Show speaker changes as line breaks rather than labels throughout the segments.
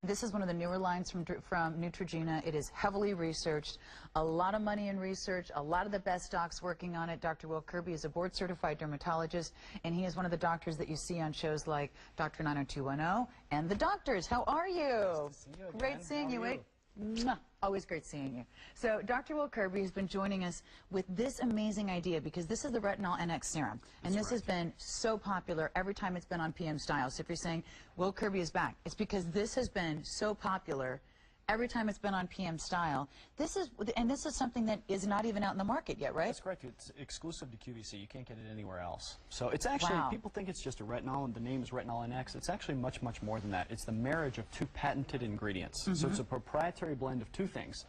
This is one of the newer lines from Neutrogena. It is heavily researched, a lot of money in research, a lot of the best docs working on it. Dr. Will Kirby is a board-certified dermatologist, and he is one of the doctors that you see on shows like Dr. 90210 and The Doctors. How are you?
Nice to see you again.
Great seeing you. Mwah. Always great seeing you. So Dr. Will Kirby has been joining us with this amazing idea because this is the Retinol NX Serum. And this has been so popular every time it's been on PM Style. So if you're saying, Will Kirby is back, it's because this has been so popular every time it's been on PM Style. This is something that is not even out in the market yet, right?
That's correct. It's exclusive to QVC. You can't get it anywhere else. So it's actually, people think it's just a retinol and the name is Retinol NX. It's actually much, much more than that. It's the marriage of two patented ingredients. So it's a proprietary blend of two things.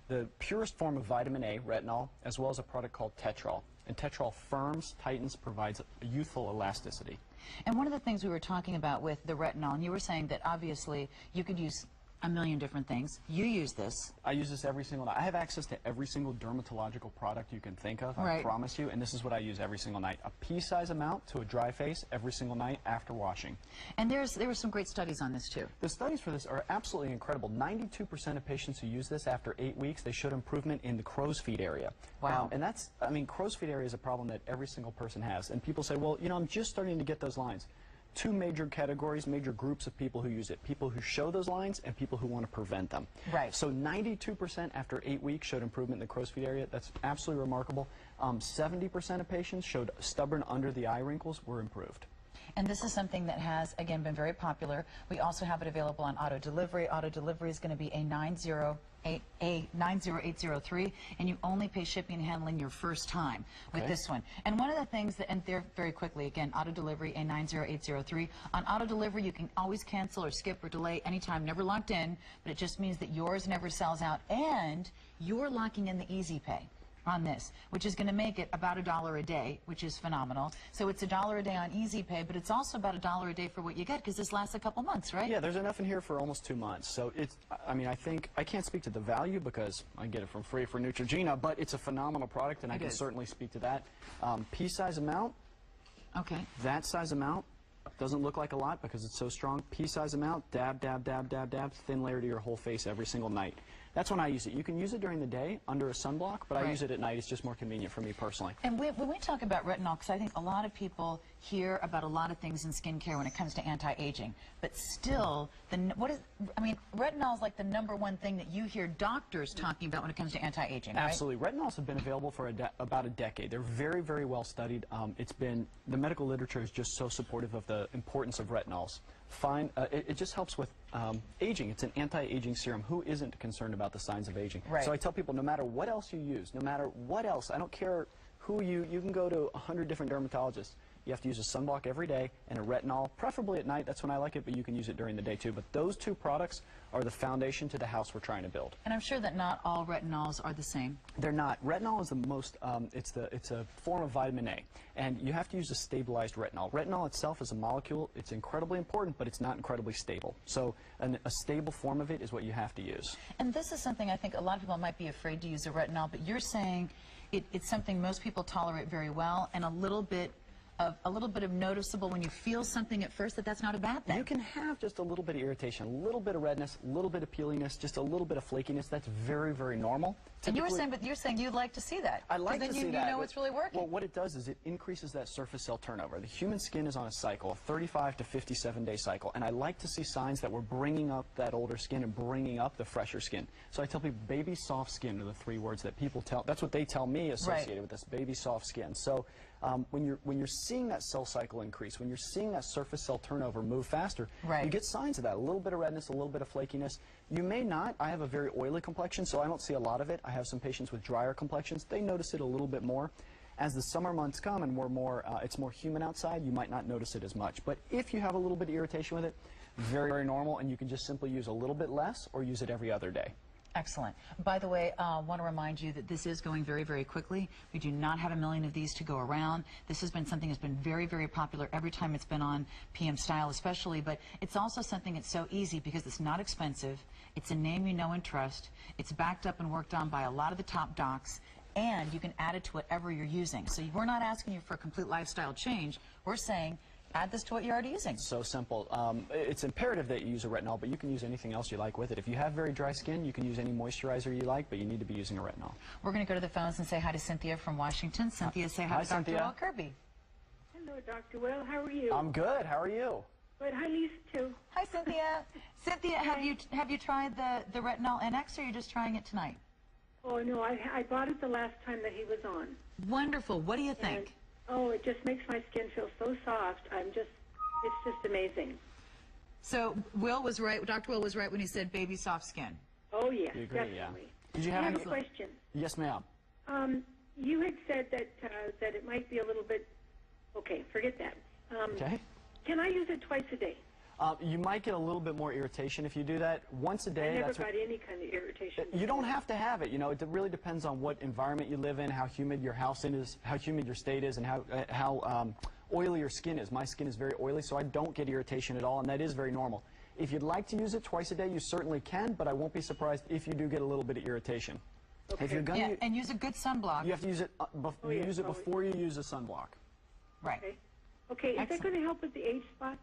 The purest form of vitamin A, retinol, as well as a product called tetrol. And tetrol firms, tightens, provides youthful elasticity.
And one of the things we were talking about with the retinol, and you were saying that obviously you could use a million different things. You use this.
I use this every single night. I have access to every single dermatological product you can think of, I promise you, and this is what I use every single night. A pea-size amount to a dry face every single night after washing.
And there were some great studies on this too.
The studies for this are absolutely incredible. 92% of patients who use this after 8 weeks, they showed improvement in the crow's feet area.
Wow.
And that's, I mean, crow's feet area is a problem that every single person has. And people say, well, you know, I'm just starting to get those lines. Two major categories, major groups of people who use it. People who show those lines and people who want to prevent them.
Right.
So 92% after 8 weeks showed improvement in the crow's feet area. That's absolutely remarkable. 70% of patients showed stubborn under the eye wrinkles were improved.
And this is something that has, again, been very popular. We also have it available on auto delivery. Auto delivery is going to be a 90803, and you only pay shipping and handling your first time with this one. And one of the things that, and they're very quickly, again, auto delivery, a 90803. On auto delivery, you can always cancel or skip or delay anytime, never locked in, but it just means that yours never sells out, and you're locking in the easy pay on this, which is going to make it about $1 a day, which is phenomenal. So it's $1 a day on easy pay, but it's also about $1 a day for what you get, because this lasts a couple months, right?
Yeah, there's enough in here for almost 2 months. So it's, I mean, I think, I can't speak to the value because I get it from free for Neutrogena, but it's a phenomenal product, and I can certainly speak to that. Pea-size amount, that size amount, doesn't look like a lot because it's so strong. Pea-size amount, dab, dab, dab, dab, dab, thin layer to your whole face every single night. That's when I use it. You can use it during the day under a sunblock, but I use it at night. It's just more convenient for me personally.
And when we talk about retinol, because I think a lot of people hear about a lot of things in skincare when it comes to anti-aging, but still, retinol is like the #1 thing that you hear doctors talking about when it comes to anti-aging, right? Absolutely.
Retinols have been available for about a decade. They're very, very well studied. The medical literature is just so supportive of the importance of retinols. It just helps with aging. It's an anti-aging serum. Who isn't concerned about the signs of aging? So I tell people, no matter what else you use, no matter what else, I don't care who you can go to 100 different dermatologists. You have to use a sunblock every day and a retinol, preferably at night. That's when I like it, but you can use it during the day too. But those two products are the foundation to the house we're trying to build.
And I'm sure that not all retinols are the same.
They're not. Retinol is the most, it's a form of vitamin A, and you have to use a stabilized retinol. Retinol itself is a molecule. It's incredibly important, but it's not incredibly stable. So a stable form of it is what you have to use.
And this is something I think a lot of people might be afraid to use a retinol, but you're saying it's something most people tolerate very well, and a little bit of noticeable when you feel something at first, that's not a bad thing.
You can have just a little bit of irritation, a little bit of redness, a little bit of peeliness, just a little bit of flakiness. That's very, very normal.
And you're saying you'd like to see that.
I like to see that.
Then you know it's really working.
Well, what it does is it increases that surface cell turnover. The human skin is on a cycle, a 35 to 57-day cycle, and I like to see signs that we're bringing up that older skin and bringing up the fresher skin. So I tell people, baby soft skin are the 3 words that people tell. That's what they tell me associated with this, baby soft skin. So when you're seeing that cell cycle increase, when you're seeing that surface cell turnover move faster, you get signs of that. A little bit of redness, a little bit of flakiness. You may not. I have a very oily complexion, so I don't see a lot of it. I have some patients with drier complexions. They notice it a little bit more. As the summer months come and it's more humid outside, you might not notice it as much. But if you have a little bit of irritation with it, very, very normal, and you can just simply use a little bit less or use it every other day.
Excellent. By the way, I want to remind you that this is going very, very quickly. We do not have a million of these to go around. This has been something that's been very, very popular every time it's been on PM Style especially, but it's also something that's so easy because it's not expensive. It's a name you know and trust. It's backed up and worked on by a lot of the top docs, and you can add it to whatever you're using. So we're not asking you for a complete lifestyle change. We're saying add this to what you're already using.
So simple. It's imperative that you use a retinol, but you can use anything else you like with it. If you have very dry skin, you can use any moisturizer you like, but you need to be using a retinol.
We're going to go to the phones and say hi to Cynthia from Washington. Cynthia, say hi to Dr.
Cynthia.
Will Kirby.
Hello, Dr. Will. How are you?
I'm good. How are you?
Good. Hi, Lisa, too.
Hi, Cynthia. Cynthia, have you tried the Retinol NX, or are you just trying it tonight?
Oh, no, I bought it the last time that he was on.
Wonderful. What do you think?
And, oh, it just makes my skin feel so soft. It's just amazing.
So Will was right. Dr. Will was right when he said baby soft skin.
Oh, yes,
You agree,
definitely.
yeah. Did you have
I have
any
a question.
Yes, ma'am.
You had said that it might be a little bit... Okay, forget that.
Okay.
Can I use it twice a day?
You might get a little bit more irritation if you do that once a day.
I never
that's
got any kind of irritation.
You don't have to have it. You know, it really depends on what environment you live in, how humid your house is, how humid your state is, and how oily your skin is. My skin is very oily, so I don't get irritation at all, and that is very normal. If you'd like to use it twice a day, you certainly can, but I won't be surprised if you do get a little bit of irritation.
Okay.
If you're gonna,
And use a good sunblock.
you have to use it. Use it
always.
before you use a sunblock.
Right.
Okay. Okay, is that
Excellent.
going to help with the age spots?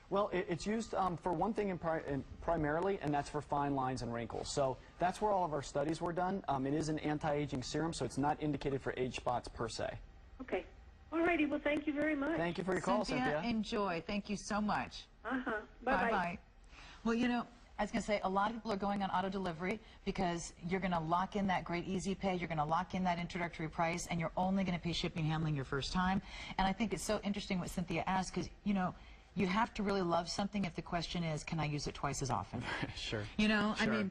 Well, it's used for one thing primarily, and that's for fine lines and wrinkles. So that's where all of our studies were done. It is an anti-aging serum, so it's not indicated for age spots per se.
Okay. All righty. Well, thank you very much.
Thank you for your call, Cynthia.
Enjoy. Thank you so much.
Uh-huh. Bye-bye.
Bye-bye. Well, you know, I was going to say, a lot of people are going on auto delivery because you're going to lock in that great easy pay, you're going to lock in that introductory price, and you're only going to pay shipping and handling your first time. And I think it's so interesting what Cynthia asked, because, you know, you have to really love something if the question is, can I use it twice as often?
Sure.
You know,
Sure.
I mean,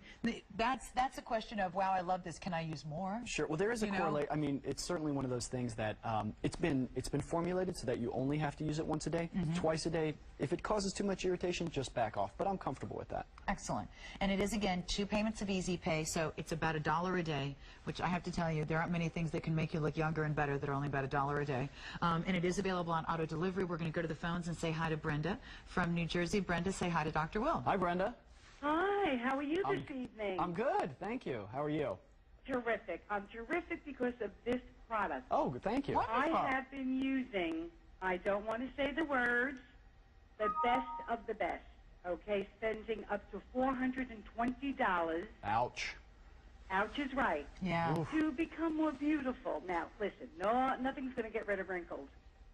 that's a question of, wow, I love this, can I use more?
Sure. Well, there is a
You know?
correlation. I mean, it's certainly one of those things that it's been formulated so that you only have to use it once a day, twice a day. If it causes too much irritation, just back off. But I'm comfortable with that.
Excellent. And it is, again, 2 payments of easy pay, so it's about $1 a day, which I have to tell you, there aren't many things that can make you look younger and better that are only about $1 a day. And it is available on auto delivery. We're going to go to the phones and say hi to Brenda from New Jersey. Brenda, say hi to Dr. Will.
Hi, Brenda.
Hi, how are you this evening?
I'm good. Thank you. How are you?
Terrific. I'm terrific because of this product.
Oh, thank you.
Wonderful.
I have been using, I don't want to say the words, the best of the best. Okay, spending up to $420.
Ouch.
Ouch is right.
Yeah.
Oof.
To become more beautiful. Now, listen, nothing's going to get rid of wrinkles,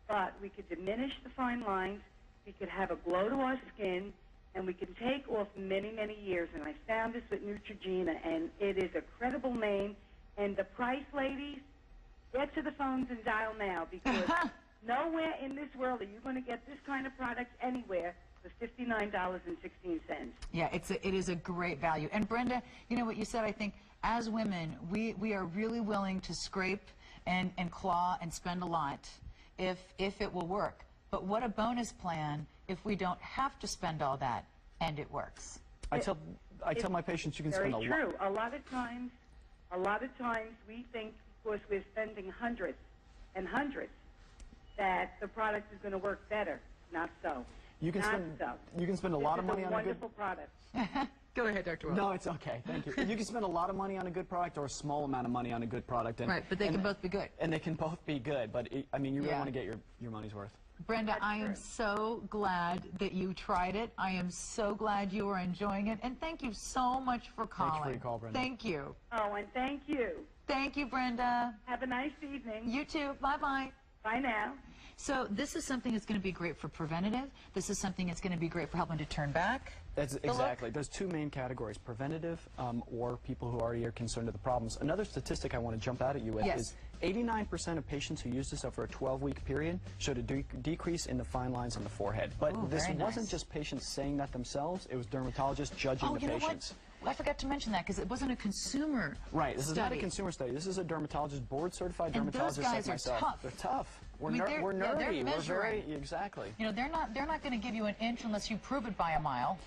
but we could diminish the fine lines, we could have a glow to our skin, and we can take off many, many years. And I found this with Neutrogena, and it is a credible name. And the price, ladies, get to the phones and dial now, because nowhere in this world are you going to get this kind of product anywhere for $59.16.
Yeah, it is a great value. And Brenda, you know what you said, I think, as women, we are really willing to scrape and claw and spend a lot if it will work. But what a bonus plan if we don't have to spend all that and it works.
I tell my patients you can
Very
spend a
true.
lot.
A lot of times we think because we're spending hundreds and hundreds that the product is going to work better. Not so.
You can spend a lot of money on a good.
Wonderful product.
Go ahead, Dr. Will.
No, it's okay. Thank you. You can spend a lot of money on a good product or a small amount of money on a good product. And,
Right, but they can both be good.
And they can both be good. But I mean, you really
Yeah.
want to get your money's worth.
Brenda, I am
true.
so glad that you tried it. I am so glad you are enjoying it. And thank you so much for calling.
Thank you for your call, Brenda.
Thank you.
Oh, and thank you.
Thank you, Brenda.
Have a nice evening.
You too. Bye-bye.
Bye now.
So this is something that's going to be great for preventative. This is something that's going to be great for helping to turn back.
That's
look.
exactly. There's 2 main categories: preventative, or people who already are concerned with the problems. Another statistic I want to jump out at you with
Yes.
is 89% of patients who used this over a 12-week period showed a decrease in the fine lines on the forehead. But
Ooh,
this
very
wasn't
nice.
just patients saying that themselves; it was dermatologists judging
Oh,
the
you know
patients.
what? I forgot to mention that because it wasn't a consumer
Right. This is not a
study.
consumer study. This is a dermatologist, board-certified
And
dermatologist
those guys
like
are
myself.
tough.
They're tough. We're,
I mean, they're-
we're
yeah, they're
nerdy. We're very
measuring.
exactly.
You know, they're not going to give you an inch unless you prove it by a mile.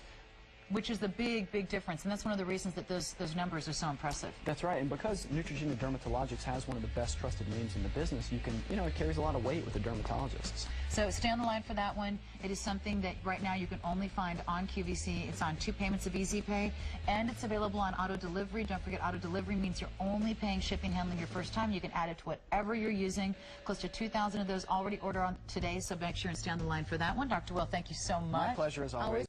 which is the big difference. And that's one of the reasons that those numbers are so impressive.
That's right, and because Neutrogena Dermatologics has one of the best trusted names in the business, you can, it carries a lot of weight with the dermatologists.
So stay on the line for that one. It is something that right now you can only find on QVC. It's on 2 payments of Easy Pay, and it's available on auto delivery. Don't forget, auto delivery means you're only paying shipping handling your first time. You can add it to whatever you're using. Close to 2,000 of those already ordered on today, so make sure and stay on the line for that one. Dr. Will, thank you so much.
My pleasure as always.